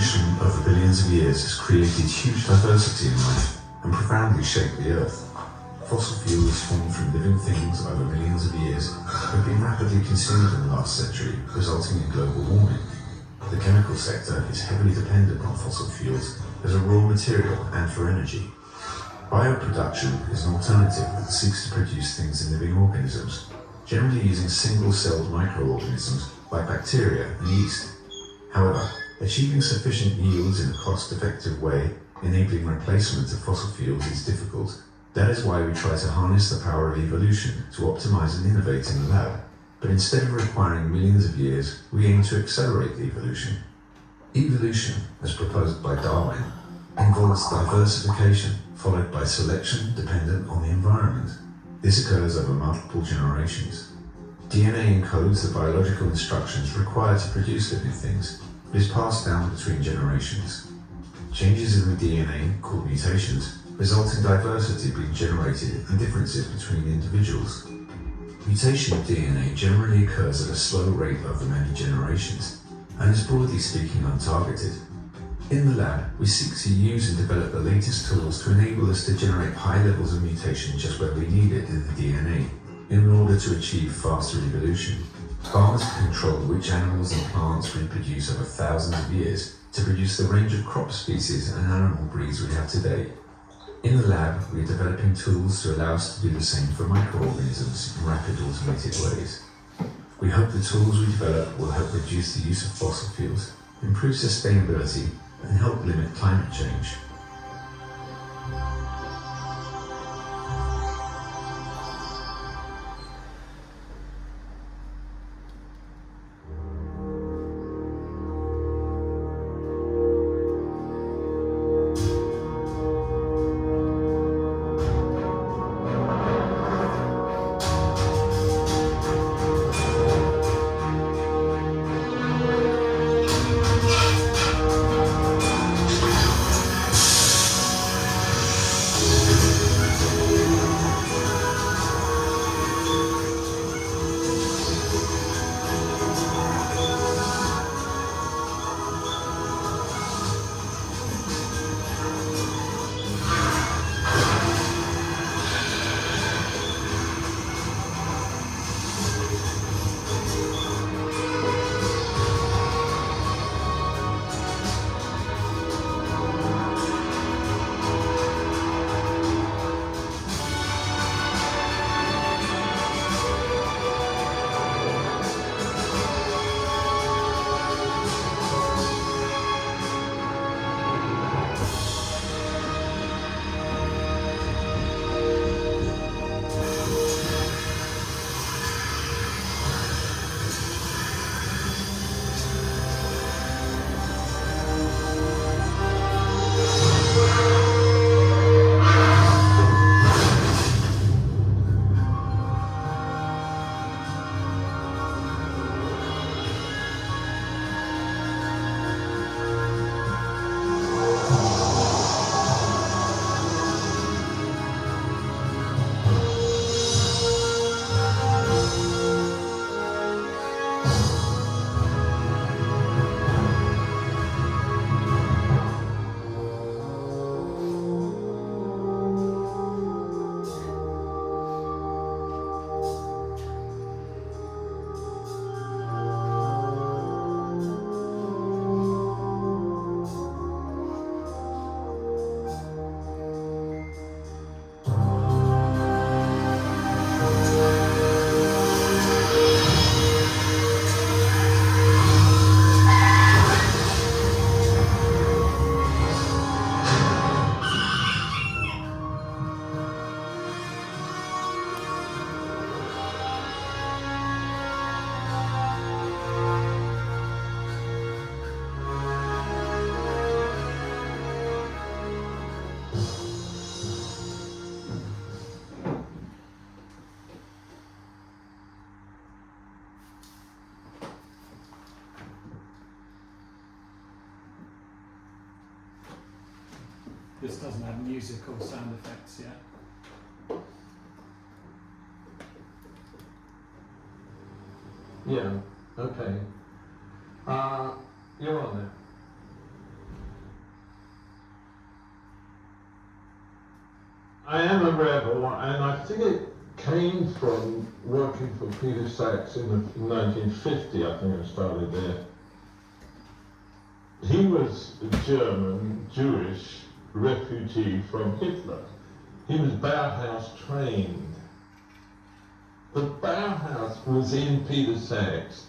evolution over billions of years has created huge diversity in life and profoundly shaped the Earth. Fossil fuels formed from living things over millions of years have been rapidly consumed in the last century, resulting in global warming. The chemical sector is heavily dependent on fossil fuels as a raw material and for energy. Bioproduction is an alternative that seeks to produce things in living organisms, generally using single-celled microorganisms like bacteria and yeast. However, achieving sufficient yields in a cost-effective way, enabling replacement of fossil fuels, is difficult. That is why we try to harness the power of evolution to optimize and innovate in the lab. But instead of requiring millions of years, we aim to accelerate the evolution. Evolution, as proposed by Darwin, involves diversification, followed by selection dependent on the environment. This occurs over multiple generations. DNA encodes the biological instructions required to produce living things, but is passed down between generations. Changes in the DNA, called mutations, result in diversity being generated and differences between individuals. Mutation of DNA generally occurs at a slow rate over many generations, and is broadly speaking untargeted. In the lab, we seek to use and develop the latest tools to enable us to generate high levels of mutation just where we need it in the DNA, in order to achieve faster evolution. Farmers can control which animals and plants reproduce over thousands of years to produce the range of crop species and animal breeds we have today. In the lab, we are developing tools to allow us to do the same for microorganisms in rapid automated ways. We hope the tools we develop will help reduce the use of fossil fuels, improve sustainability, and help limit climate change. This doesn't have music or sound effects yet. Yeah, okay. You're on there. I am a rebel, and I think it came from working for Peter Sachs in 1950, I think I started there. He was a German, Jewish refugee from Hitler. He was Bauhaus trained. The Bauhaus was in Peter Sachs.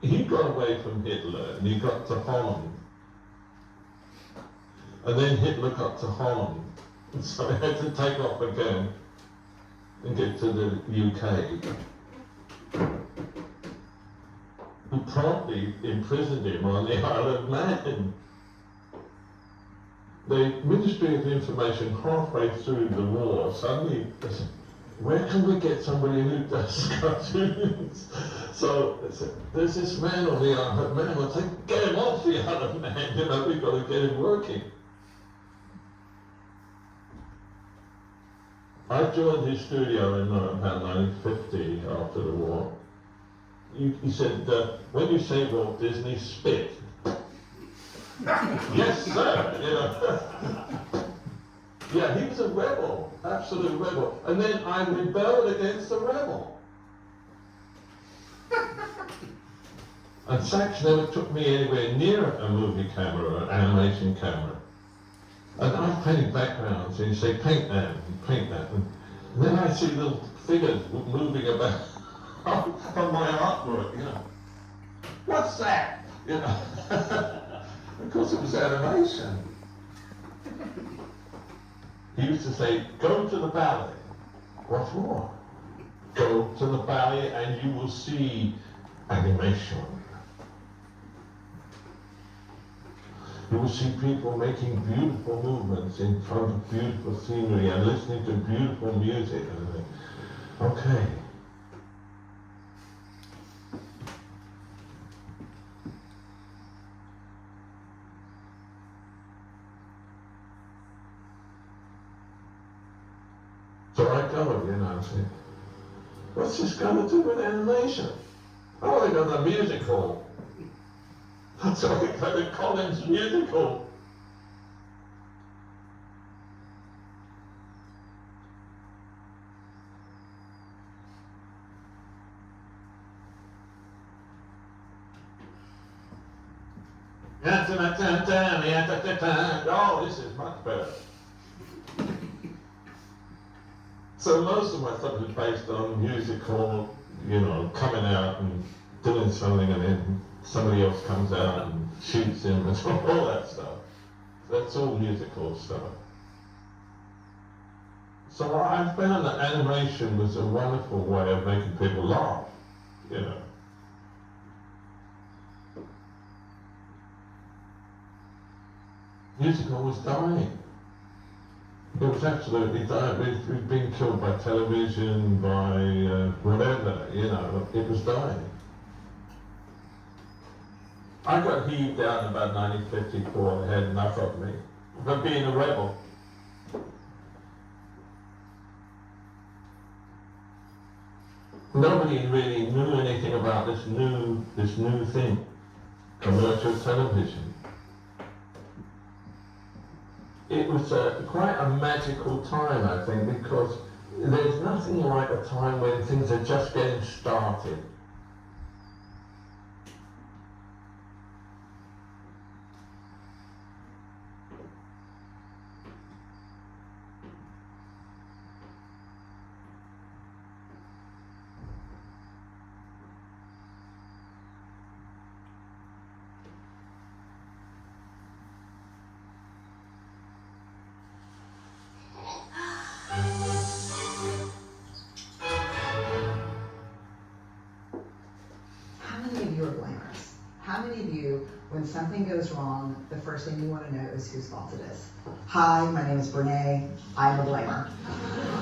He got away from Hitler and he got to Holland. And then Hitler got to Holland. And so he had to take off again and get to the UK. Who promptly imprisoned him on the Isle of Man. The Ministry of Information, halfway through the war, suddenly said, where can we get somebody who does cartoons? So they said, there's this man on the Isle of Man. I said, get him off the Isle of Man, you know, we've got to get him working. I joined his studio in about 1950, after the war. He said, when you say Walt Disney, spit. Yes, sir, you know. Yeah, he was a rebel, absolute rebel. And then I rebelled against the rebel. And Sachs never took me anywhere near a movie camera, an animation camera. And I painted backgrounds, and he'd say, paint that, and paint that. And then I see little figures moving about on my artwork, you know. What's that? You know. Of course it was animation. He used to say, go to the ballet. What for? Go to the ballet and you will see animation. You will see people making beautiful movements in front of beautiful scenery and listening to beautiful music. And I think, okay. So I go, you know, and say, what's this got to do with animation? Oh, they got a musical. That's what we got the Collins musical. Oh, this is much better. So most of my stuff is based on musical, you know, coming out and doing something and then somebody else comes out and shoots him and all that stuff. That's all musical stuff. So I found that animation was a wonderful way of making people laugh, you know. Musical was dying. It was absolutely dying. We've been killed by television, by whatever, you know, it was dying. I got heaved out in about 1954, they had enough of me, for being a rebel. Nobody really knew anything about this new thing, commercial television. It was quite a magical time, I think, because there's nothing like a time when things are just getting started. How many of you, when something goes wrong, the first thing you want to know is whose fault it is? Hi, my name is Brene. I'm a blamer.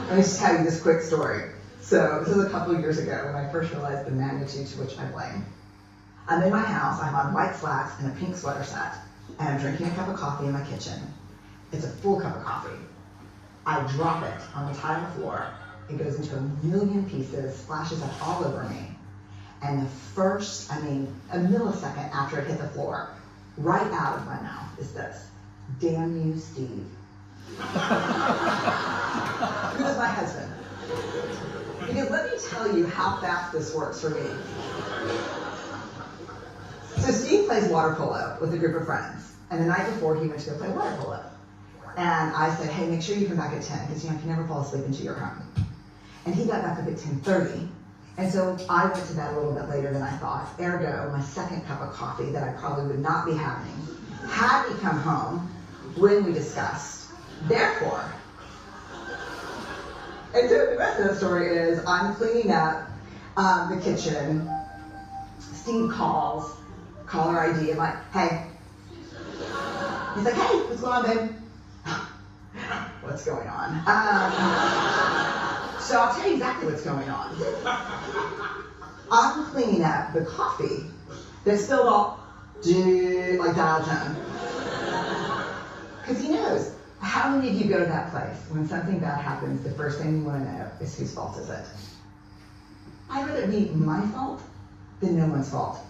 Let me just tell you this quick story. So this was a couple of years ago when I first realized the magnitude to which I blame. I'm in my house, I'm on white slacks and a pink sweater set, and I'm drinking a cup of coffee in my kitchen. It's a full cup of coffee. I drop it on the tile floor. It goes into a million pieces, splashes up all over me. And the first, a millisecond after it hit the floor, right out of my mouth is this: "Damn you, Steve." Who is my husband? Because let me tell you how fast this works for me. So Steve plays water polo with a group of friends, and the night before he went to go play water polo. And I said, "Hey, make sure you come back at 10, because you can never fall asleep until you're home." And he got back up at 10:30, and so I went to bed a little bit later than I thought. Ergo, my second cup of coffee that I probably would not be having had me come home when we discussed. Therefore, and so the rest of the story is I'm cleaning up the kitchen. Steve calls, caller ID. I'm like, "Hey." He's like, "Hey, what's going on, babe?" What's going on? So I'll tell you exactly what's going on. I'm cleaning up the coffee that spilled all like dial tone. Because he knows. How many of you go to that place when something bad happens, the first thing you want to know is whose fault is it? I'd rather it be my fault than no one's fault.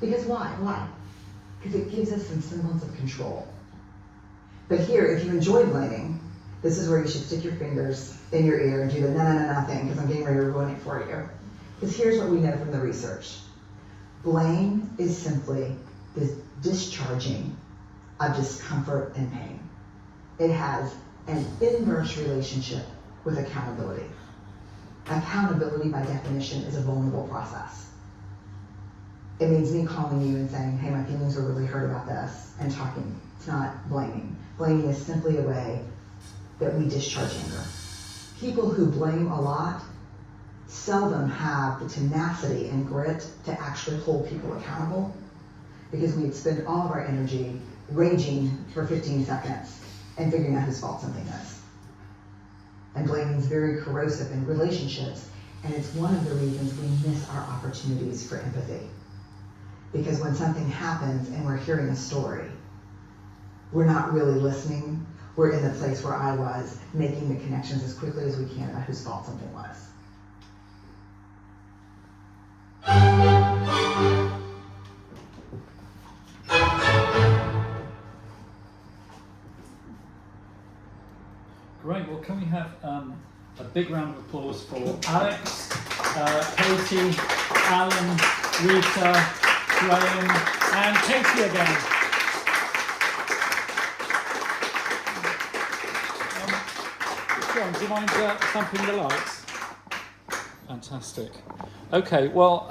Because why? Why? Because it gives us some semblance of control. But here, if you enjoy blaming, this is where you should stick your fingers in your ear and do the na thing, because I'm getting ready to ruin it for you. Because here's what we know from the research. Blame is simply the discharging of discomfort and pain. It has an inverse relationship with accountability. Accountability, by definition, is a vulnerable process. It means me calling you and saying, "Hey, my feelings are really hurt about this," and talking. It's not blaming. Blaming is simply a way that we discharge anger. People who blame a lot seldom have the tenacity and grit to actually hold people accountable, because we expend all of our energy raging for 15 seconds and figuring out whose fault something is. And blaming is very corrosive in relationships, and it's one of the reasons we miss our opportunities for empathy. Because when something happens and we're hearing a story, we're not really listening. We're in the place where I was, making the connections as quickly as we can about whose fault something was. Great. Well, can we have a big round of applause for Alex, Katie, Alan, Rita, Graham, and Katie again. John, do you mind thumping the lights? Fantastic. Okay. Well.